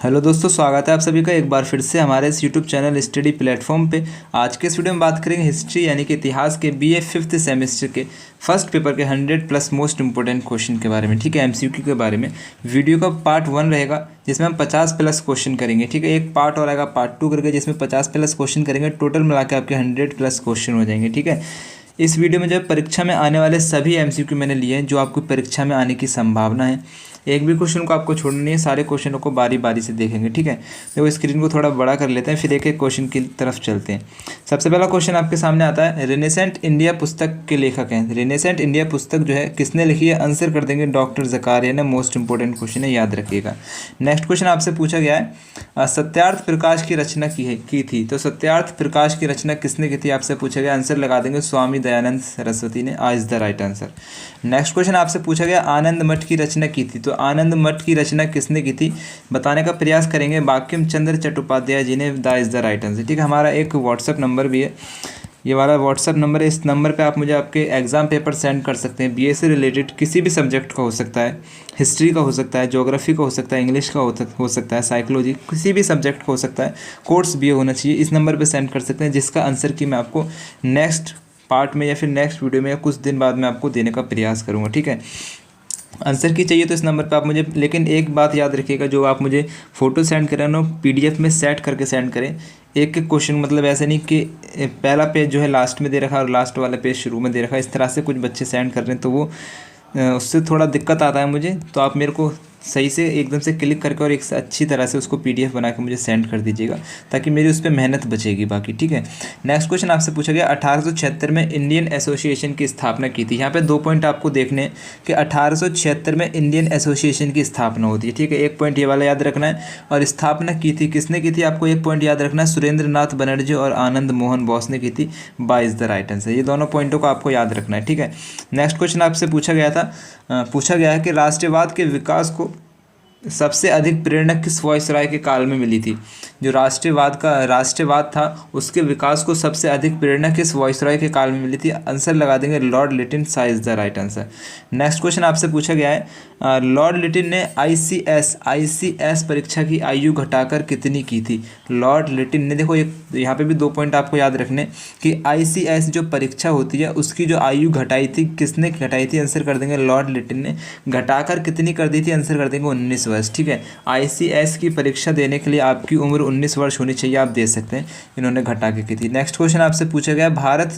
Hello दोस्तों, स्वागत है आप सभी का एक बार फिर से हमारे इस यूट्यूब चैनल स्टडी प्लेटफॉर्म पे। आज के इस वीडियो में बात करेंगे हिस्ट्री यानी कि इतिहास के बीए 5th सेमेस्टर के फर्स्ट पेपर के 100+ मोस्ट इंपॉर्टेंट क्वेश्चन के बारे में। ठीक है, एमसीक्यू के बारे में। वीडियो का पार्ट 1 रहेगा जिसमें हम 50+ क्वेश्चन करेंगे। ठीक है, एक पार्ट और आएगा पार्ट 2 करके जिसमें 50+ क्वेश्चन करेंगे। टोटल मिला के आपके 100+ क्वेश्चन हो जाएंगे। ठीक है, इस वीडियो में जो है परीक्षा में आने वाले सभी एमसीक्यू मैंने लिए हैं जो आपको परीक्षा में आने की संभावना है। एक भी क्वेश्चन को आपको छोड़ना नहीं है, सारे क्वेश्चनों को बारी बारी से देखेंगे। ठीक है, देखो स्क्रीन को थोड़ा बड़ा कर लेते हैं, फिर एक एक क्वेश्चन की तरफ चलते हैं। सबसे पहला क्वेश्चन आपके सामने आता है, रेनेसेंट इंडिया पुस्तक के लेखक हैं। रेनेसेंट इंडिया पुस्तक जो है किसने लिखी है? आंसर कर देंगे डॉक्टर ज़कारिया ने। मोस्ट इंपॉर्टेंट क्वेश्चन है, याद रखिएगा। नेक्स्ट क्वेश्चन आपसे पूछा गया है, सत्यार्थ प्रकाश की रचना की थी। तो सत्यार्थ प्रकाश की रचना किसने की थी आपसे पूछा गया। आंसर लगा देंगे स्वामी दयानंद सरस्वती ने। आज the right answer. Next question आपसे पूछा गया, आनंद मठ की रचना की थी। तो आनंद मठ की रचना किसने की थी बताने का प्रयास करेंगे। बंकिम चंद्र चट्टोपाध्याय जी ने। The is the right answer. ठीक है, हमारा एक व्हाट्सअप नंबर भी है, ये वाला व्हाट्सअप नंबर है। इस नंबर पे आप मुझे आपके एग्जाम पेपर सेंड कर सकते हैं। बीए से रिलेटेड किसी भी सब्जेक्ट का हो सकता है, हिस्ट्री का हो सकता है, ज्योग्राफी का हो सकता है, इंग्लिश का हो सकता है, साइकोलॉजी, किसी भी सब्जेक्ट का हो सकता है। कोर्स बीए होना चाहिए। इस नंबर पे सेंड कर सकते हैं, जिसका आंसर की मैं आपको नेक्स्ट पार्ट में या फिर नेक्स्ट वीडियो में या कुछ दिन बाद में आपको देने का प्रयास करूँगा। ठीक है, आंसर की चाहिए तो इस नंबर पे आप मुझे, लेकिन एक बात याद रखिएगा, जो आप मुझे फ़ोटो सेंड करें ना पीडीएफ में सेट करके सेंड करें। एक एक क्वेश्चन, मतलब ऐसे नहीं कि पहला पेज जो है लास्ट में दे रखा है और लास्ट वाला पेज शुरू में दे रखा है। इस तरह से कुछ बच्चे सेंड कर रहे हैं तो वो उससे थोड़ा दिक्कत आता है मुझे। तो आप मेरे को सही से एकदम से क्लिक करके और एक अच्छी तरह से उसको पीडीएफ बना के मुझे सेंड कर दीजिएगा, ताकि मेरी उस पर मेहनत बचेगी बाकी। ठीक है, नेक्स्ट क्वेश्चन आपसे पूछा गया, 1876 में इंडियन एसोसिएशन की स्थापना की थी। यहाँ पे 2 पॉइंट आपको देखने हैं कि 1876 में इंडियन एसोसिएशन की स्थापना होती है। ठीक है, एक पॉइंट ये वाला याद रखना है। और स्थापना की थी किसने की थी, आपको एक पॉइंट याद रखना है, सुरेंद्र नाथ बनर्जी और आनंद मोहन बोस ने की थी। By is the right answer. ये दोनों पॉइंटों को आपको याद रखना है। ठीक है, नेक्स्ट क्वेश्चन आपसे पूछा गया है कि राष्ट्रवाद के विकास को सबसे अधिक प्रेरणा किस वायसराय के काल में मिली थी। जो राष्ट्रवाद था उसके विकास को सबसे अधिक प्रेरणा किस वायसराय के काल में मिली थी। आंसर लगा देंगे लॉर्ड लिटिन। सा is the right answer. Next question आपसे पूछा गया है, लॉर्ड लिटिन ने आईसीएस परीक्षा की आयु घटाकर कितनी की थी। लॉर्ड लिटिन ने, देखो एक यहाँ पे भी 2 पॉइंट आपको याद रखने कि आईसीएस जो परीक्षा होती है उसकी जो आयु घटाई थी, किसने घटाई थी। आंसर कर देंगे लॉर्ड लिटिन ने। घटाकर कितनी कर दी थी। आंसर कर देंगे 19 वर्ष। ठीक है, आईसीएस की परीक्षा देने के लिए आपकी उम्र 19 वर्ष होनी चाहिए, आप दे सकते हैं। इन्होंने घटा के की थी। नेक्स्ट क्वेश्चन आपसे पूछा गया, भारत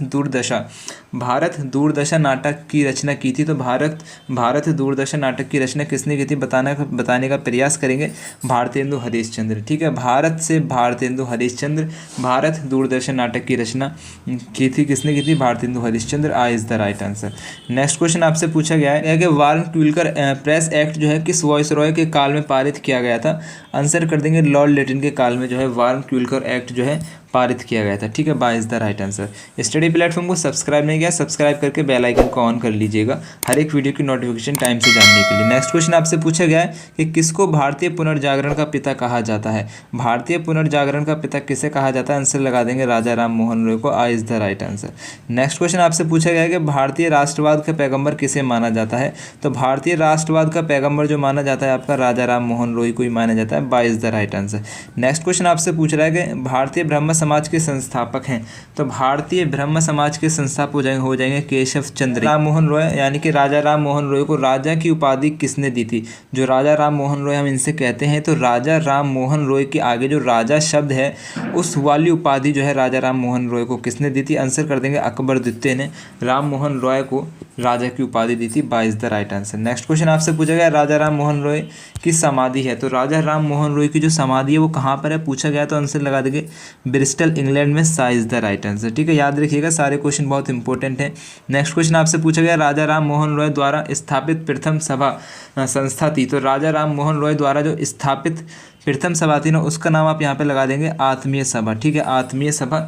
दूरदशा नाटक की रचना की थी। तो भारत दूरदर्शन नाटक की रचना किसने की थी बताने का प्रयास करेंगे। भारतेंदु हरीशचंद्र। ठीक है, भारत से भारतेंदु हरीशचंद्र। भारत दूरदर्शन नाटक की रचना की थी किसने की थी, Bharatendu Harishchandra. I is the right answer. Next question आपसे पूछा गया है कि वाल्मीकि प्रेस एक्ट जो है किस वायसरॉय के काल में पारित किया गया था। आंसर कर देंगे लॉर्ड लिटिन के काल में जो है वाल्मीकि एक्ट जो है पारित किया गया था। ठीक है, by is the right answer. Study platform को सब्सक्राइब नहीं किया, सब्सक्राइब करके बेल आइकन को ऑन कर लीजिएगा हर एक वीडियो की नोटिफिकेशन टाइम से जानने के लिए। नेक्स्ट क्वेश्चन आपसे पूछा गया है कि किसको भारतीय पुनर्जागरण का पिता कहा जाता है। भारतीय पुनर्जागरण का पिता किसे कहा जाता है। आंसर लगा देंगे राजा राम मोहन रॉय को। I is the right answer. Next question आपसे पूछा गया है कि भारतीय राष्ट्रवाद का पैगंबर किसे माना जाता है। तो भारतीय राष्ट्रवाद का पैगंबर जो माना जाता है आपका राजा राम मोहन रॉय को ही माना जाता है। By is the right answer. Next question आपसे पूछ रहा है कि भारतीय ब्रह्म समाज के संस्थापक हैं। तो भारतीय ब्रह्म समाज के संस्थापक हो जाएंगे केशव चंद्र राम मोहन रॉय, यानी कि राजा राम मोहन रॉय को राजा की उपाधि किसने दी थी। जो राजा राम मोहन रॉय हम इनसे कहते हैं, तो राजा राम मोहन रॉय के आगे जो राजा शब्द है उस वाली उपाधि जो है राजा राम मोहन रॉय को किसने दी थी। आंसर कर देंगे अकबर द्वितीय ने राम मोहन रॉय को राजा की उपाधि दी थी। By is the right answer. Next question आपसे पूछा गया, राजा राम मोहन रॉय की समाधि है। तो राजा राम मोहन रॉय की जो समाधि है वो कहाँ पर है पूछा गया, तो आंसर लगा देंगे ब्रिस्टल इंग्लैंड में। सा इज द राइट आंसर। ठीक है, याद रखिएगा, सारे क्वेश्चन बहुत इंपॉर्टेंट हैं। नेक्स्ट क्वेश्चन आपसे पूछा गया, राजा राम मोहन रॉय द्वारा स्थापित प्रथम सभा संस्था थी। तो राजा राम मोहन रॉय द्वारा जो स्थापित प्रथम सभा थी ना, उसका नाम आप यहाँ पे लगा देंगे आत्मीय सभा। ठीक है, आत्मीय सभा।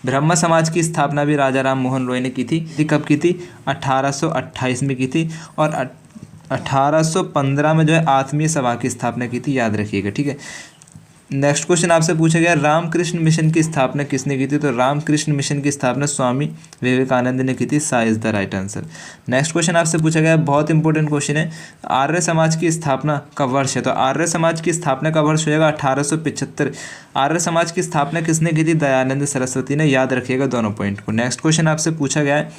ब्रह्म समाज की स्थापना भी राजा राम मोहन रॉय ने की थी। कब की थी, 1828 में की थी। और 1815 में जो है आत्मीय सभा की स्थापना की थी, याद रखिएगा। ठीक है, नेक्स्ट क्वेश्चन आपसे पूछा गया रामकृष्ण मिशन की स्थापना किसने की थी? तो रामकृष्ण मिशन की स्थापना स्वामी विवेकानंद ने की थी। सा is the right answer. Next question आपसे पूछा गया, बहुत इंपॉर्टेंट क्वेश्चन है, आर्य समाज की स्थापना का वर्ष है? तो आर्य समाज की स्थापना का वर्ष हो जाएगा 1875। आर्य समाज की स्थापना किसने की थी? दयानंद सरस्वती ने। याद रखिएगा दोनों पॉइंट को। नेक्स्ट क्वेश्चन आपसे पूछा गया है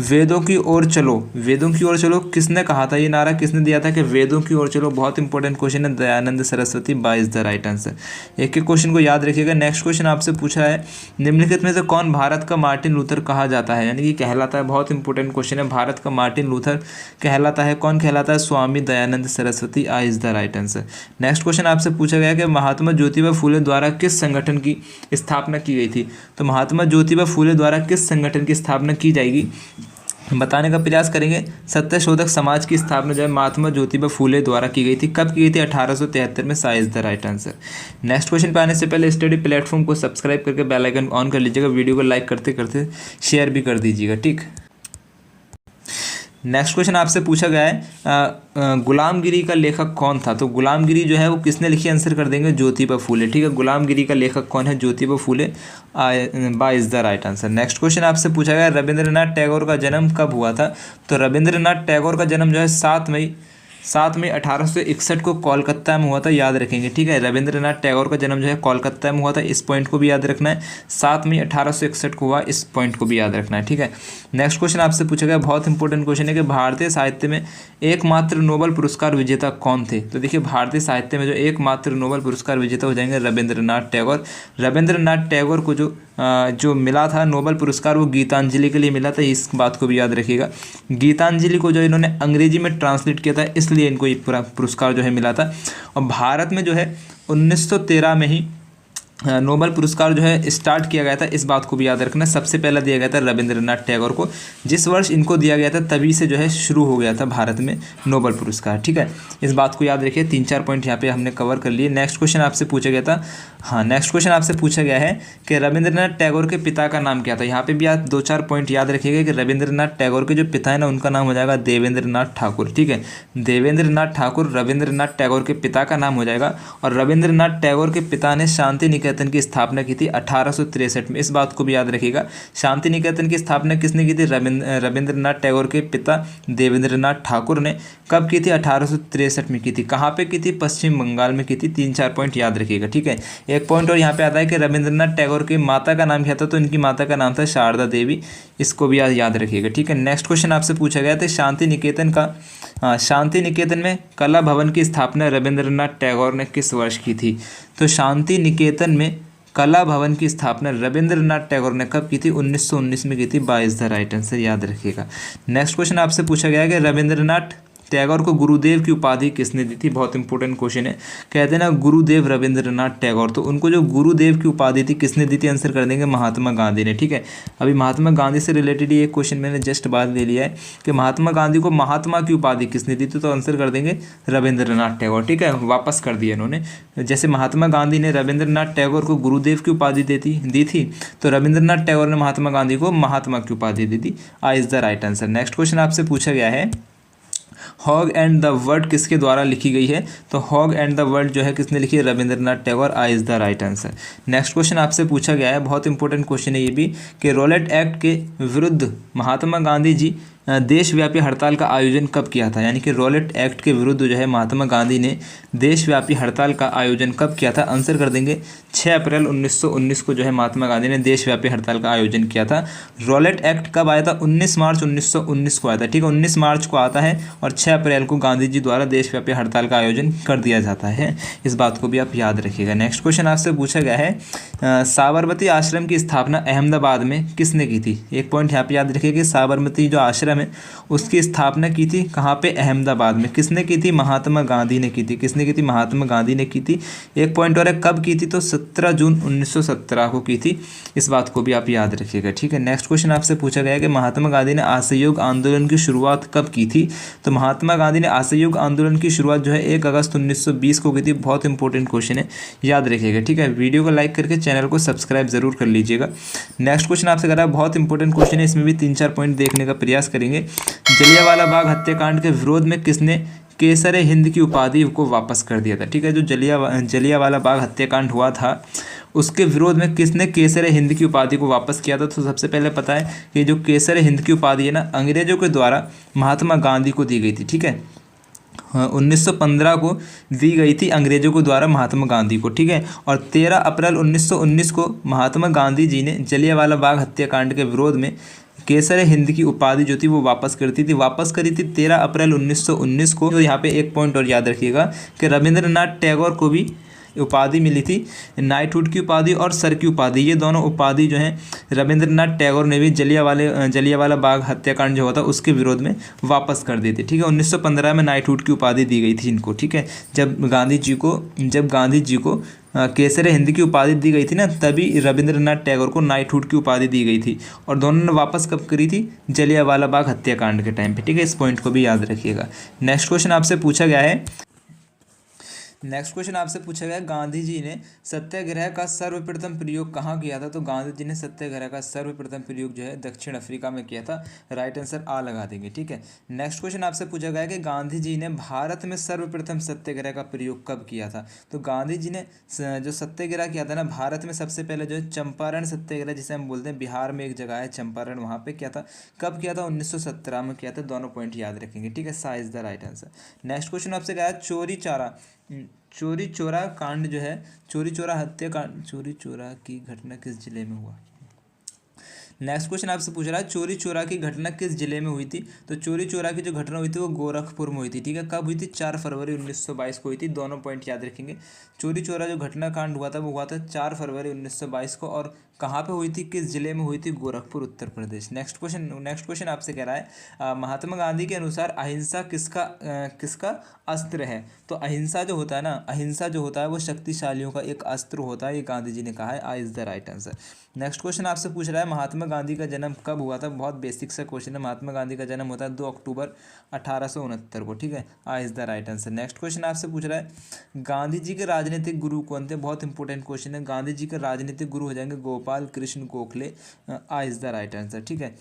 वेदों की ओर चलो, वेदों की ओर चलो किसने कहा था? ये नारा किसने दिया था कि वेदों की ओर चलो? बहुत इंपॉर्टेंट क्वेश्चन है, Dayanand Saraswati. By is the right answer. एक एक क्वेश्चन को याद रखिएगा। नेक्स्ट क्वेश्चन आपसे पूछा है निम्नलिखित में से कौन भारत का मार्टिन लूथर कहा जाता है, यानी कि कहलाता है? बहुत इंपॉर्टेंट क्वेश्चन है, भारत का मार्टिन लूथर कहलाता है? कौन कहलाता है? Swami Dayanand Saraswati. I is the right answer. Next question आपसे पूछा गया कि महात्मा ज्योतिबा फूले द्वारा किस संगठन की स्थापना की गई थी? तो महात्मा ज्योतिबा फूले द्वारा किस संगठन की स्थापना की जाएगी बताने का प्रयास करेंगे। सत्यशोधक समाज की स्थापना जो है महात्मा ज्योतिबा फूले द्वारा की गई थी। कब की गई थी? 1873 में। सा is the right answer. Next question पे आने से पहले स्टडी प्लेटफॉर्म को सब्सक्राइब करके बेल आइकन ऑन कर लीजिएगा। वीडियो को लाइक करते करते शेयर भी कर दीजिएगा, ठीक। नेक्स्ट क्वेश्चन आपसे पूछा गया है गुलामगिरी का लेखक कौन था? तो गुलामगिरी जो है वो किसने लिखी? आंसर कर देंगे ज्योतिबा फूले, ठीक है। गुलामगिरी का लेखक कौन है? Jyotiba Phule. B is the right answer. Next question आपसे पूछा गया रविंद्रनाथ टैगोर का जन्म कब हुआ था? तो रविंद्रनाथ टैगोर का जन्म जो है 7 मई 1861 को कोलकाता में हुआ था। याद रखेंगे, ठीक है। रविंद्रनाथ टैगोर का जन्म जो है कोलकाता में हुआ था। इस पॉइंट को भी याद रखना है। 7 मई 1861 को हुआ, इस पॉइंट को भी याद रखना है, ठीक है। नेक्स्ट क्वेश्चन आपसे पूछा गया, बहुत इंपॉर्टेंट क्वेश्चन है कि भारतीय साहित्य में एकमात्र नोबेल पुरस्कार विजेता कौन थे? तो देखिए भारतीय साहित्य में जो एकमात्र नोबेल पुरस्कार विजेता हो जाएंगे रविंद्रनाथ टैगोर। रविंद्रनाथ टैगोर को जो मिला था नोबेल पुरस्कार वो गीतांजलि के लिए मिला था। इस बात को भी याद रखिएगा। गीतांजलि को जो इन्होंने अंग्रेजी में ट्रांसलेट किया था इसलिए इनको ये पूरा पुरस्कार जो है मिला था। और भारत में जो है 1913 में ही नोबेल पुरस्कार जो है स्टार्ट किया गया था। इस बात को भी याद रखना। सबसे पहला दिया गया था रविंद्रनाथ टैगोर को। जिस वर्ष इनको दिया गया था तभी से जो है शुरू हो गया था भारत में नोबेल पुरस्कार, ठीक है। इस बात को याद रखिए। 3-4 पॉइंट यहाँ पे हमने कवर कर लिए। नेक्स्ट क्वेश्चन आपसे पूछा गया था, नेक्स्ट क्वेश्चन आपसे पूछा गया है कि रविंद्रनाथ टैगोर के पिता का नाम क्या था? यहाँ पे भी आप 2-4 पॉइंट याद रखिएगा कि रविंद्रनाथ टैगोर के जो पिता है ना उनका नाम हो जाएगा देवेंद्रनाथ ठाकुर, ठीक है। देवेंद्रनाथ ठाकुर रविंद्रनाथ टैगोर के पिता का नाम हो जाएगा। और रविंद्रनाथ टैगोर के पिता ने शांति निकेतन की स्थापना की थी 1863 में। इस बात को भी याद रखिएगा। शांति निकेतन की स्थापना किसने की थी? रविंद्रनाथ टैगोर के पिता देवेंद्रनाथ ठाकुर ने। कब की थी? 1863 में की थी। कहाँ पे की थी? पश्चिम बंगाल में की थी। 3-4 पॉइंट याद रखिएगा, ठीक है। एक पॉइंट और यहाँ पे आता है कि रविंद्रनाथ टैगोर की माता का नाम क्या था? तो इनकी माता का नाम था शारदा देवी। इसको भी याद रखिएगा, ठीक है। नेक्स्ट क्वेश्चन आपसे पूछा गया था शांति निकेतन में कला भवन की स्थापना रविंद्रनाथ टैगोर ने किस वर्ष की थी? तो शांति निकेतन में कला भवन की स्थापना रविंद्रनाथ टैगोर ने कब की थी? 1919 में की थी। By is the right answer. याद रखिएगा। नेक्स्ट क्वेश्चन आपसे पूछा गया है कि रविंद्रनाथ टैगोर को गुरुदेव की उपाधि किसने दी थी? बहुत इंपॉर्टेंट क्वेश्चन है। कहते हैं ना गुरुदेव रविंद्रनाथ टैगोर, तो उनको जो गुरुदेव की उपाधि थी किसने दी थी? आंसर कर देंगे महात्मा गांधी ने, ठीक है। अभी महात्मा गांधी से रिलेटेड ये क्वेश्चन मैंने जस्ट बात ले लिया है कि महात्मा गांधी को महात्मा की उपाधि किसने दी थी? तो आंसर कर देंगे रविंद्रनाथ टैगोर, ठीक है। वापस कर दिया इन्होंने। जैसे महात्मा गांधी ने रविंद्रनाथ टैगोर को गुरुदेव की उपाधि दी थी तो रविंद्रनाथ टैगोर ने महात्मा गांधी को महात्मा की उपाधि दी थी। I is the right answer. Next question आपसे पूछा गया है हॉग एंड द वर्ल्ड किसके द्वारा लिखी गई है? तो हॉग एंड द वर्ल्ड जो है किसने लिखी है? Rabindranath Tagore. I is the right answer. Next question आपसे पूछा गया है, बहुत इंपॉर्टेंट क्वेश्चन है ये भी, कि रॉलेट एक्ट के विरुद्ध महात्मा गांधी जी देशव्यापी हड़ताल का आयोजन कब किया था? यानी कि रॉलेट एक्ट के विरुद्ध जो है महात्मा गांधी ने देशव्यापी हड़ताल का आयोजन कब किया था? आंसर कर देंगे 6 अप्रैल 1919 को जो है महात्मा गांधी ने देशव्यापी हड़ताल का आयोजन किया था। रॉलेट एक्ट कब आया था? 19 मार्च 1919 को आया था, ठीक है। 19 मार्च को आता है और 6 अप्रैल को गांधी जी द्वारा देशव्यापी हड़ताल का आयोजन कर दिया जाता है। इस बात को भी आप याद रखिएगा। नेक्स्ट क्वेश्चन आपसे पूछा गया है साबरमती आश्रम की स्थापना अहमदाबाद में किसने की थी? एक पॉइंट यहाँ पे याद रखिए कि साबरमती जो आश्रम है उसकी स्थापना की थी कहाँ पे? अहमदाबाद में। किसने की थी? महात्मा गांधी ने की थी। किसने की थी? महात्मा गांधी ने की थी। एक पॉइंट और है, कब की थी? तो 17 जून 1917 को की थी। इस बात को भी आप याद रखिएगा, ठीक है। नेक्स्ट क्वेश्चन आपसे पूछा गया है कि महात्मा गांधी ने असहयोग आंदोलन की शुरुआत कब की थी? तो महात्मा गांधी ने असहयोग आंदोलन की शुरुआत जो है 1 अगस्त 1920 को की थी। बहुत इंपॉर्टेंट क्वेश्चन है, याद रखिएगा, ठीक है। वीडियो को लाइक करके चैनल को सब्सक्राइब जरूर कर लीजिएगा। नेक्स्ट क्वेश्चन आपसे करा है, बहुत इंपॉर्टेंट क्वेश्चन है, इसमें भी 3-4 पॉइंट देखने का प्रयास करेंगे। जलियांवाला बाग हत्याकांड के विरोध में किसने केसर हिंद की उपाधि को वापस कर दिया था। ठीक है, जो जलियांवाला बाग हत्याकांड हुआ था उसके विरोध में किसने केसर हिंद की उपाधि को वापस किया था? तो सबसे पहले पता है कि जो केसर हिंद की उपाधि है ना, अंग्रेजों के द्वारा महात्मा गांधी को दी गई थी। ठीक है, 1915 को दी गई थी अंग्रेजों के द्वारा महात्मा गांधी को। ठीक है, और 13 अप्रैल 1919 को महात्मा गांधी जी ने जलियांवाला बाग हत्याकांड के विरोध में केसर हिंद की उपाधि जो थी वो वापस करी थी 13 अप्रैल 1919 को। तो यहाँ पे एक पॉइंट और याद रखिएगा कि रविंद्रनाथ टैगोर को भी उपाधि मिली थी, नाइटहुड की उपाधि और सर की उपाधि। ये दोनों उपाधि जो हैं रविंद्रनाथ टैगोर ने भी जलियांवाला बाग हत्याकांड जो हुआ था उसके विरोध में वापस कर दी थी। ठीक है, 1915 में नाइटहुड की उपाधि दी गई थी इनको। ठीक है, जब गांधी जी को केसर हिंद की उपाधि दी गई थी ना, तभी रविंद्रनाथ टैगोर को नाइटहुड की उपाधि दी गई थी। और दोनों ने वापस कब करी थी? जलियांवाला बाग हत्याकांड के टाइम पे। ठीक है, इस पॉइंट को भी याद रखिएगा। नेक्स्ट क्वेश्चन आपसे पूछा गया है गांधी जी ने सत्याग्रह का सर्वप्रथम प्रयोग कहाँ किया था? तो गांधी जी ने सत्याग्रह का सर्वप्रथम प्रयोग जो है दक्षिण अफ्रीका में किया था। राइट आंसर आ लगा देंगे। ठीक है, नेक्स्ट क्वेश्चन आपसे पूछा गया है कि गांधी जी ने भारत में सर्वप्रथम सत्याग्रह का प्रयोग कब किया था? तो गांधी जी ने जो सत्याग्रह किया था ना भारत में, सबसे पहले जो है चंपारण सत्याग्रह जिसे हम बोलते हैं, बिहार में एक जगह है चंपारण, वहाँ पे किया था। कब किया था? 1917 में किया था। दोनों पॉइंट याद रखेंगे। ठीक है, सा is the right answer. Next question आपसे क्या है? चोरी चोरा कांड जो है, चोरी चोरा की घटना किस जिले में हुआ? नेक्स्ट क्वेश्चन आपसे पूछ रहा है चोरी चोरा की घटना किस जिले में हुई थी? तो चोरी चोरा की जो घटना हुई थी वो गोरखपुर में हुई थी। ठीक है, कब हुई थी? 4 फरवरी 1922 को हुई थी। दोनों पॉइंट याद रखेंगे। चोरी चोरा जो घटना कांड हुआ था वो हुआ था 4 फरवरी 1922 को। और कहाँ पे हुई थी? किस जिले में हुई थी? गोरखपुर, उत्तर प्रदेश। नेक्स्ट क्वेश्चन आपसे कह रहा है महात्मा गांधी के अनुसार अहिंसा किसका अस्त्र है? तो अहिंसा जो होता है वो शक्तिशालियों का एक अस्त्र होता है, ये गांधी जी ने कहा है। I is the right answer. Next question आपसे पूछ रहा है महात्मा गांधी का जन्म कब हुआ था? बहुत बेसिक सा क्वेश्चन है। महात्मा गांधी का जन्म होता है 2 अक्टूबर 1869 को। ठीक है, I is the right answer. Next question आपसे पूछ रहा है गांधी जी के राजनीतिक गुरु कौन थे? बहुत इंपॉर्टेंट क्वेश्चन है। गांधी जी के राजनीतिक गुरु हो जाएंगे गोपाल कृष्ण गोखले। आई इज द राइट आंसर। ठीक है,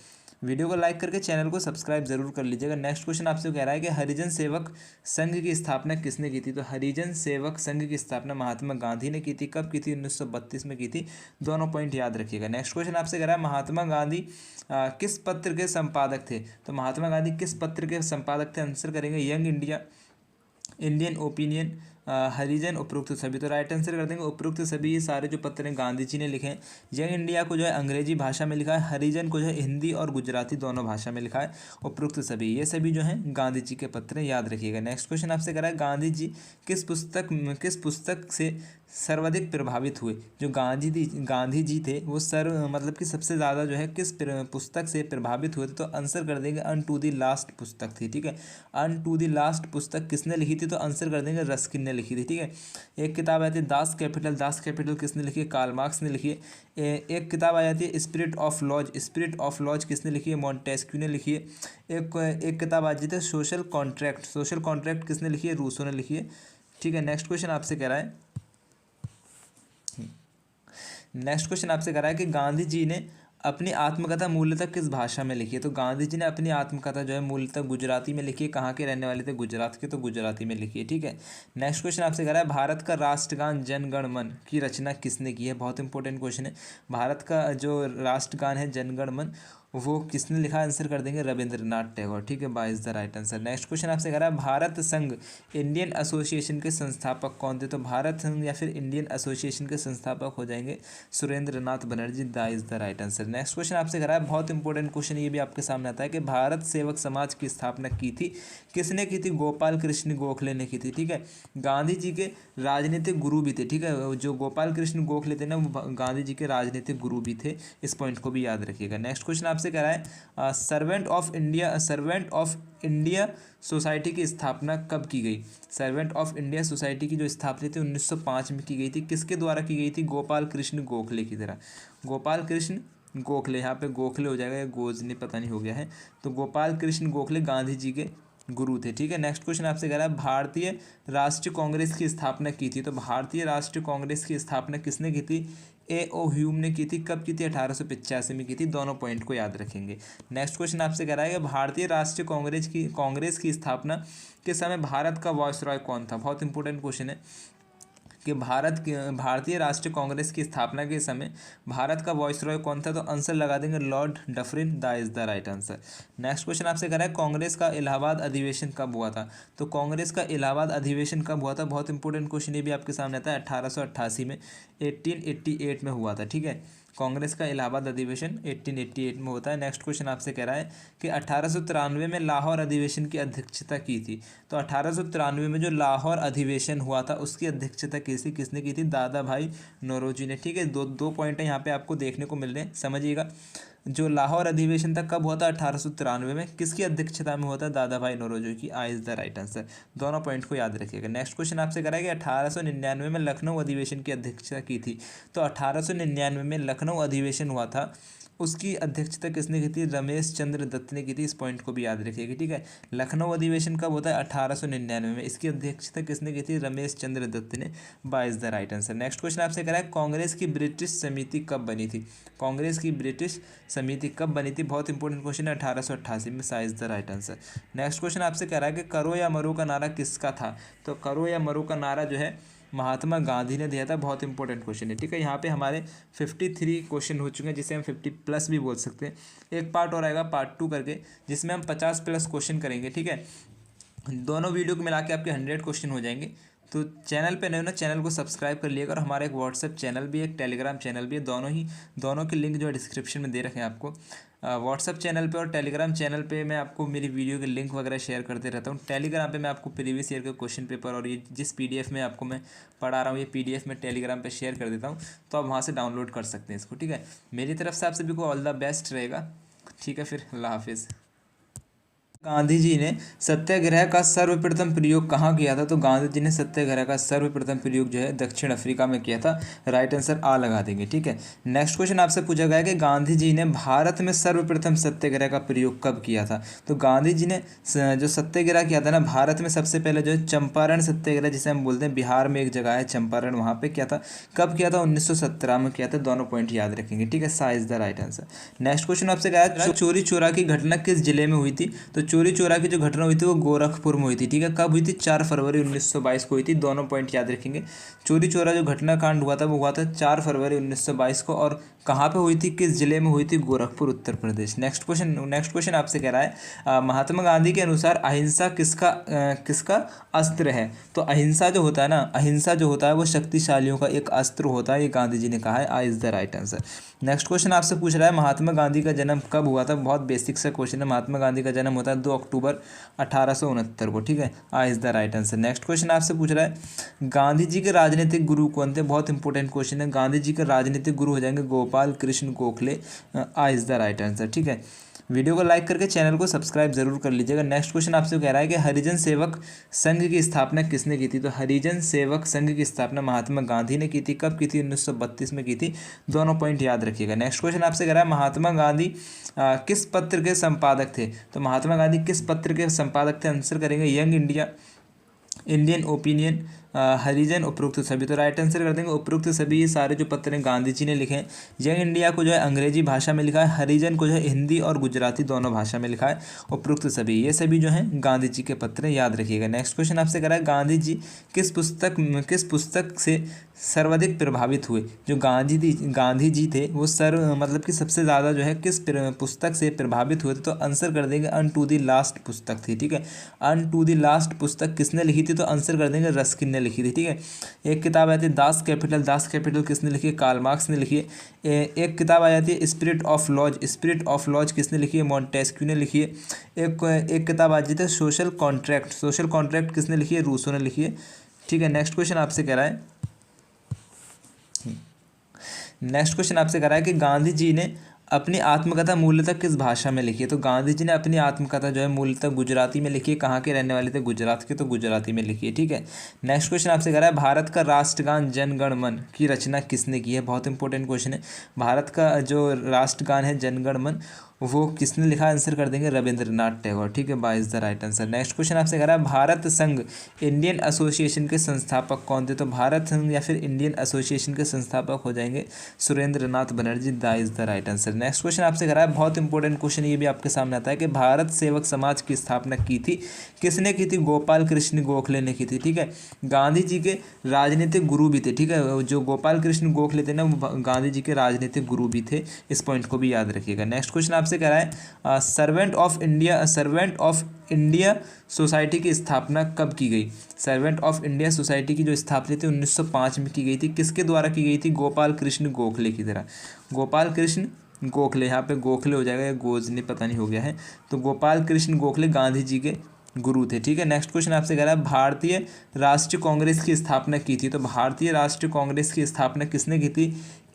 वीडियो को लाइक करके चैनल को सब्सक्राइब जरूर कर लीजिएगा। नेक्स्ट क्वेश्चन आपसे कह रहा है कि हरिजन सेवक संघ की स्थापना किसने की थी? तो हरिजन सेवक संघ की स्थापना महात्मा गांधी ने की थी। कब की थी? 1932 में की थी। दोनों पॉइंट याद रखिएगा। नेक्स्ट क्वेश्चन आपसे कह रहा है महात्मा गांधी किस पत्र के संपादक थे? तो महात्मा गांधी किस पत्र के संपादक थे? आंसर करेंगे यंग इंडिया, इंडियन ओपिनियन, हरिजन, उपरोक्त सभी। तो राइट आंसर कर देंगे उपरोक्त सभी। ये सारे जो पत्र हैं गांधी जी ने लिखे हैं। यंग इंडिया को जो है अंग्रेजी भाषा में लिखा है, हरिजन को जो है हिंदी और गुजराती दोनों भाषा में लिखा है। उपरोक्त सभी, ये सभी जो हैं गांधी जी के पत्र, याद रखिएगा। नेक्स्ट क्वेश्चन आपसे कह रहा है गांधी जी किस पुस्तक से सर्वाधिक प्रभावित हुए? जो गांधी जी थे वो मतलब कि सबसे ज़्यादा जो है किस पुस्तक से प्रभावित हुए थे? तो आंसर कर देंगे अन टू द लास्ट पुस्तक थी। ठीक है, अन टू द लास्ट पुस्तक किसने लिखी थी? तो आंसर कर देंगे रस्किन ने लिखी थी। ठीक है, एक किताब आती है दास कैपिटल किसने लिखी है? कार्ल मार्क्स ने लिखी है। एक किताब आ जाती है स्पिरिट ऑफ लॉज किसने लिखी है? मॉन्टेस्क्यू ने लिखी है। एक किताब आ जाती है सोशल कॉन्ट्रैक्ट किसने लिखी है? रूसो ने लिखी है। ठीक है, नेक्स्ट क्वेश्चन आपसे कह रहा है कि गांधी जी ने अपनी आत्मकथा मूलतः किस भाषा में लिखी है? तो गांधी जी ने अपनी आत्मकथा जो है मूलतः गुजराती में लिखी है। कहाँ के रहने वाले थे? गुजरात के, तो गुजराती में लिखी है। ठीक है, नेक्स्ट क्वेश्चन आपसे कह रहा है भारत का राष्ट्रगान जन गण मन की रचना किसने की है? बहुत इंपॉर्टेंट क्वेश्चन है। भारत का जो राष्ट्रगान है जन गण मन वो किसने लिखा? आंसर कर देंगे रविंद्रनाथ टैगोर। ठीक है, by is the right answer. Next question आपसे कह रहा है भारत संघ इंडियन एसोसिएशन के संस्थापक कौन थे? तो भारत संघ या फिर इंडियन एसोसिएशन के संस्थापक हो जाएंगे Surendra Nath Banerjee. That is the right answer. Next question आपसे कह रहा है बहुत इंपॉर्टेंट क्वेश्चन, ये भी आपके सामने आता है कि भारत सेवक समाज की स्थापना की थी किसने की थी? गोपाल कृष्ण गोखले ने की थी। ठीक है, गांधी जी के राजनीतिक गुरु भी थे। ठीक है, जो गोपाल कृष्ण गोखले थे ना वो गांधी जी के राजनीतिक गुरु भी थे। इस पॉइंट को भी याद रखिएगा। नेक्स्ट क्वेश्चन आपसे कह रहा है सर्वेंट ऑफ इंडिया सोसाइटी की स्थापना कब की गई? सर्वेंट ऑफ इंडिया सोसाइटी की जो स्थापना थी 1905 में की गई थी। किसके द्वारा की गई थी? गोपाल कृष्ण गोखले की तरह। गोपाल कृष्ण गोखले, यहाँ पे गोखले हो जाएगा या गोजने पता नहीं हो गया है। तो गोपाल कृष्ण गोखले गांधी जी के गुरु थे। ठीक है, नेक्स्ट क्वेश्चन आपसे कह रहा है भारतीय राष्ट्रीय कांग्रेस की स्थापना की थी। तो भारतीय राष्ट्रीय कांग्रेस की स्थापना किसने की थी? ए ओ ह्यूम ने की थी, कब की थी? 1885 में की थी। दोनों पॉइंट को याद रखेंगे। नेक्स्ट क्वेश्चन आपसे कह रहा है कि भारतीय राष्ट्रीय कांग्रेस की स्थापना के समय भारत का वायसरॉय कौन था? बहुत इंपॉर्टेंट क्वेश्चन है कि भारतीय राष्ट्रीय कांग्रेस की स्थापना के समय भारत का वॉइसरॉय कौन था? तो आंसर लगा देंगे Lord Dufferin. The is the right answer. Next question आपसे कह रहा है कांग्रेस का इलाहाबाद अधिवेशन कब हुआ था? तो कांग्रेस का इलाहाबाद अधिवेशन कब हुआ था? बहुत इंपॉर्टेंट क्वेश्चन ये भी आपके सामने आता है। 1888 में, 1888 में हुआ था। ठीक है, कांग्रेस का इलाहाबाद अधिवेशन 1888 में होता है। नेक्स्ट क्वेश्चन आपसे कह रहा है कि 1893 में लाहौर अधिवेशन की अध्यक्षता की थी। तो 1893 में जो लाहौर अधिवेशन हुआ था उसकी अध्यक्षता किसने की थी? दादा भाई नौरोजी ने। ठीक है, दो पॉइंट है यहाँ पे आपको देखने को मिल रहे हैं, समझिएगा। जो लाहौर अधिवेशन था कब हुआ था? 1893 में। किसकी अध्यक्षता में हुआ था? दादा भाई नौरोजी की। आई इज द राइट आंसर। दोनों पॉइंट को याद रखिएगा। नेक्स्ट क्वेश्चन आपसे करा है कि 1899 में लखनऊ अधिवेशन की अध्यक्षता की थी। तो 1899 में लखनऊ अधिवेशन हुआ था, उसकी अध्यक्षता किसने की थी? रमेश चंद्र दत्त ने की थी। इस पॉइंट को भी याद रखिएगा। ठीक है, लखनऊ अधिवेशन कब होता है? 1899 में। इसकी अध्यक्षता किसने की थी? रमेश चंद्र दत्त ने। By is the right answer. Next question आपसे कह रहा है कांग्रेस की ब्रिटिश समिति कब बनी थी? कांग्रेस की ब्रिटिश समिति कब बनी थी? बहुत इंपॉर्टेंट क्वेश्चन है। 1888 में। Size the right answer. Next question आपसे कह रहा है कि करो या मरो का नारा किसका था? तो करो या मरो का नारा जो है महात्मा गांधी ने दिया था। बहुत इंपॉर्टेंट क्वेश्चन है। ठीक है, यहाँ पे हमारे 53 क्वेश्चन हो चुके हैं, जिसे हम 50+ भी बोल सकते हैं। एक पार्ट और आएगा पार्ट 2 करके, जिसमें हम 50+ क्वेश्चन करेंगे। ठीक है, दोनों वीडियो को मिला के आपके 100 क्वेश्चन हो जाएंगे। तो चैनल पे नए हो ना, चैनल को सब्सक्राइब कर लिएगा। और हमारा एक व्हाट्सएप चैनल भी है, एक टेलीग्राम चैनल भी है। दोनों के लिंक जो है डिस्क्रिप्शन में दे रखे हैं आपको। व्हाट्सएप चैनल पे और टेलीग्राम चैनल पे मैं आपको मेरी वीडियो के लिंक वगैरह शेयर करते रहता हूँ। टेलीग्राम पे मैं आपको प्रीवियस ईयर के क्वेश्चन पेपर और ये जिस PDF में आपको मैं पढ़ा रहा हूँ, ये PDF में टेलीग्राम पे शेयर कर देता हूँ, तो आप वहाँ से डाउनलोड कर सकते हैं इसको। ठीक है, मेरी तरफ से आप सभी को ऑल द बेस्ट रहेगा। ठीक है, फिर अल्लाह हाफिज़। गांधी जी ने सत्याग्रह का सर्वप्रथम प्रयोग कहाँ किया था? तो गांधी जी ने सत्याग्रह का सर्वप्रथम प्रयोग जो है दक्षिण अफ्रीका में किया था। राइट आंसर आ लगा देंगे। ठीक है, नेक्स्ट क्वेश्चन आपसे पूछा गया कि गांधी जी ने भारत में सर्वप्रथम सत्याग्रह का प्रयोग कब किया था? तो गांधी जी ने जो सत्याग्रह किया था ना भारत में, सबसे पहले जो है चंपारण सत्याग्रह जिसे हम बोलते हैं, बिहार में एक जगह है चंपारण, वहाँ पे किया था। कब किया था? 1917 में किया था। दोनों पॉइंट याद रखेंगे। ठीक है, सा is the right answer. Next question आपसे कहा चोरी चोरा की घटना किस जिले में हुई थी? तो चोरी चोरा की जो घटना हुई थी वो गोरखपुर में हुई थी। ठीक है, कब हुई थी? 4 फरवरी 1922 को हुई थी। दोनों पॉइंट याद रखेंगे। चोरी चोरा जो घटना कांड हुआ था वो हुआ था 4 फरवरी 1922 को। और कहाँ पे हुई थी? किस जिले में हुई थी? गोरखपुर, उत्तर प्रदेश। नेक्स्ट क्वेश्चन आपसे कह रहा है महात्मा गांधी के अनुसार अहिंसा किसका अस्त्र है? तो अहिंसा जो होता है ना, अहिंसा जो होता है वो शक्तिशालियों का एक अस्त्र होता है, ये गांधी जी ने कहा है। I is the right answer. Next question आपसे पूछ रहा है महात्मा गांधी का जन्म कब हुआ था? बहुत बेसिक सा क्वेश्चन है। महात्मा गांधी का जन्म होता है 2 अक्टूबर 1869 को। ठीक है, I is the right answer. Next question आपसे पूछ रहा है गांधी जी के राजनीतिक गुरु कौन थे? बहुत इंपॉर्टेंट क्वेश्चन है। गांधी जी के राजनीतिक गुरु हो जाएंगे गोपाल कृष्ण गोखले। आई इज द राइट आंसर। ठीक है, वीडियो को लाइक करके चैनल को सब्सक्राइब जरूर कर लीजिएगा। नेक्स्ट क्वेश्चन आपसे कह रहा है कि हरिजन सेवक संघ की स्थापना किसने की थी? तो हरिजन सेवक संघ की स्थापना महात्मा गांधी ने की थी। कब की थी? 1932 में की थी। दोनों पॉइंट याद रखिएगा। नेक्स्ट क्वेश्चन आपसे कह रहा है महात्मा गांधी किस पत्र के संपादक थे? तो महात्मा गांधी किस पत्र के संपादक थे? आंसर करेंगे यंग इंडिया, इंडियन ओपिनियन, हरिजन, उपरोक्त सभी। तो राइट आंसर कर देंगे उपरोक्त सभी। ये सारे जो पत्र हैं गांधी जी ने लिखे हैं। यंग इंडिया को जो है अंग्रेजी भाषा में लिखा है, हरिजन को जो है हिंदी और गुजराती दोनों भाषा में लिखा है। उपरोक्त सभी, ये सभी जो हैं गांधी जी के पत्र हैं, याद रखिएगा। नेक्स्ट क्वेश्चन आपसे करा है गांधी जी किस पुस्तक से सर्वाधिक प्रभावित हुए? जो गांधी जी थे वो मतलब कि सबसे ज़्यादा जो है किस पुस्तक से प्रभावित हुए थे? तो आंसर कर देंगे अन टू द लास्ट पुस्तक थी। ठीक है, अन टू द लास्ट पुस्तक किसने लिखी थी? तो आंसर कर देंगे रस्किन ने लिखी थी। ठीक है, एक किताब आती है दास कैपिटल किसने लिखी है? कार्ल मार्क्स ने लिखी है। एक किताब आ जाती है स्पिरिट ऑफ लॉज किसने लिखी है? मॉन्टेस्क्यू ने लिखी है। एक किताब आ जाती है सोशल कॉन्ट्रैक्ट किसने लिखी है? रूसो ने लिखी है। ठीक है, नेक्स्ट क्वेश्चन आपसे कह रहा है कि गांधी जी ने अपनी आत्मकथा मूलतः किस भाषा में लिखी है? तो गांधी जी ने अपनी आत्मकथा जो है मूलतः गुजराती में लिखी है। कहाँ के रहने वाले थे? गुजरात के, तो गुजराती में लिखी है। ठीक है, नेक्स्ट क्वेश्चन आपसे कह रहा है भारत का राष्ट्रगान जन गण मन की रचना किसने की है? बहुत इंपॉर्टेंट क्वेश्चन है। भारत का जो राष्ट्रगान है जन गण मन, वो किसने लिखा, आंसर कर देंगे रविंद्रनाथ टैगोर। ठीक है, by is the right answer. Next question आपसे कह रहा है भारत संघ इंडियन एसोसिएशन के संस्थापक कौन थे? तो भारत संघ या फिर इंडियन एसोसिएशन के संस्थापक हो जाएंगे Surendranath Banerjee. That is the right answer. Next question आपसे कह रहा है, बहुत इंपॉर्टेंट क्वेश्चन ये भी आपके सामने आता है कि भारत सेवक समाज की स्थापना की थी किसने की थी? गोपाल कृष्ण गोखले ने की थी। ठीक है, गांधी जी के राजनीतिक गुरु भी थे। ठीक है, जो गोपाल कृष्ण गोखले थे ना, वो गांधी जी के राजनीतिक गुरु भी थे। इस पॉइंट को भी याद रखिएगा। नेक्स्ट क्वेश्चन आपसे कह रहा है सर्वेंट ऑफ इंडिया सोसाइटी की स्थापना कब की गई? सर्वेंट ऑफ इंडिया सोसाइटी की जो स्थापना थी 1905 में की गई थी। किसके द्वारा की गई थी? गोपाल कृष्ण गोखले की तरह। गोपाल कृष्ण गोखले, यहाँ पे गोखले हो जाएगा या गोजने पता नहीं हो गया है, तो गोपाल कृष्ण गोखले गांधी जी के गुरु थे। ठीक है, नेक्स्ट क्वेश्चन आपसे कह रहा है भारतीय राष्ट्रीय कांग्रेस की स्थापना की थी। तो भारतीय राष्ट्रीय कांग्रेस की स्थापना किसने की थी?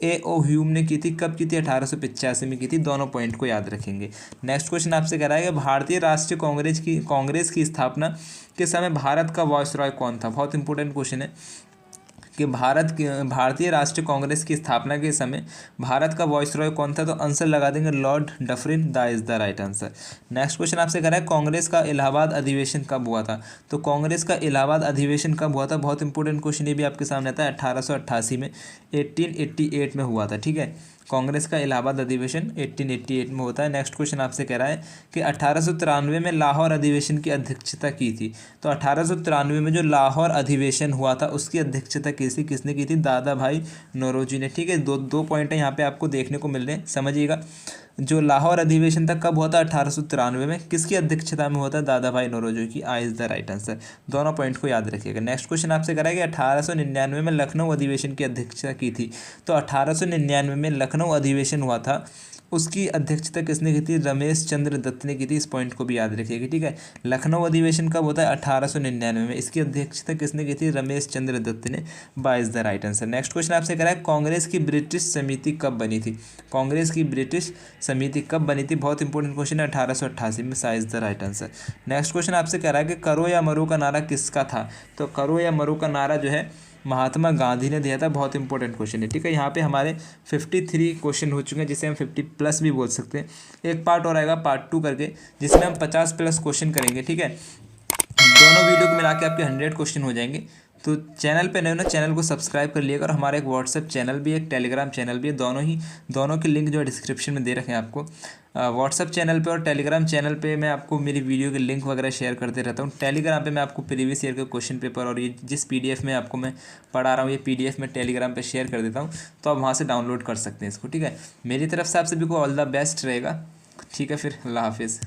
ए.ओ. ह्यूम ने की थी। कब की थी? 1885 में की थी। दोनों पॉइंट को याद रखेंगे। नेक्स्ट क्वेश्चन आपसे कह रहा है कि भारतीय राष्ट्रीय कांग्रेस की स्थापना के समय भारत का वायसरॉय कौन था? बहुत इंपॉर्टेंट क्वेश्चन है कि भारतीय राष्ट्रीय कांग्रेस की स्थापना के समय भारत का वॉइसरॉय कौन था? तो आंसर लगा देंगे Lord Dufferin. That is the right answer. Next question आपसे कह रहा है कांग्रेस का इलाहाबाद अधिवेशन कब हुआ था? तो कांग्रेस का इलाहाबाद अधिवेशन कब हुआ था? बहुत इंपॉर्टेंट क्वेश्चन ये भी आपके सामने आता है। 1888 में, 1888 में हुआ था। ठीक है, कांग्रेस का इलाहाबाद अधिवेशन 1888 में होता है। नेक्स्ट क्वेश्चन आपसे कह रहा है कि 1893 में लाहौर अधिवेशन की अध्यक्षता की थी। तो 1893 में जो लाहौर अधिवेशन हुआ था उसकी अध्यक्षता किसने की थी? दादा भाई नौरोजी ने। ठीक है, दो पॉइंट है यहाँ पे आपको देखने को मिल रहे हैं, समझिएगा। जो लाहौर अधिवेशन था कब हुआ था? 1893 में। किसकी अध्यक्षता में हुआ था? दादा भाई नौरोजी की। आई इज द राइट आंसर। दोनों पॉइंट को याद रखिएगा। नेक्स्ट क्वेश्चन आपसे करा कि 1899 में लखनऊ अधिवेशन की अध्यक्षता की थी। तो 1899 में लखनऊ अधिवेशन हुआ था, उसकी अध्यक्षता किसने की थी? रमेश चंद्र दत्त ने की थी। इस पॉइंट को भी याद रखिएगा। ठीक है, लखनऊ अधिवेशन कब होता है? 1899 में। इसकी अध्यक्षता किसने की थी? रमेश चंद्र दत्त ने। By is the right answer. Next question आपसे कह रहा है कांग्रेस की ब्रिटिश समिति कब बनी थी? कांग्रेस की ब्रिटिश समिति कब बनी थी? बहुत इंपॉर्टेंट क्वेश्चन है। 1888 में। सा is the right answer. Next question आपसे कह रहा है कि करो या मरो का नारा किसका था? तो करो या मरो का नारा जो है महात्मा गांधी ने दिया था। बहुत इंपॉर्टेंट क्वेश्चन है। ठीक है, यहाँ पे हमारे 53 क्वेश्चन हो चुके हैं, जिसे हम 50+ भी बोल सकते हैं। एक पार्ट और आएगा पार्ट 2 करके, जिसमें हम 50+ क्वेश्चन करेंगे। ठीक है, दोनों वीडियो को मिला के आपके 100 क्वेश्चन हो जाएंगे। तो चैनल पे नए हो ना, चैनल को सब्सक्राइब कर लिएगा। और हमारा एक व्हाट्सएप चैनल भी है, एक टेलीग्राम चैनल भी है। दोनों के लिंक जो है डिस्क्रिप्शन में दे रखे हैं आपको। व्हाट्सएप चैनल पे और टेलीग्राम चैनल पे मैं आपको मेरी वीडियो के लिंक वगैरह शेयर करते रहता हूँ। टेलीग्राम पे मैं आपको प्रीवियस ईयर के क्वेश्चन पेपर और ये जिस PDF में आपको मैं पढ़ा रहा हूँ, ये PDF में टेलीग्राम पे शेयर कर देता हूँ, तो आप वहाँ से डाउनलोड कर सकते हैं इसको। ठीक है, मेरी तरफ से आप सभी को ऑल द बेस्ट रहेगा। ठीक है, फिर अल्लाह हाफिज़।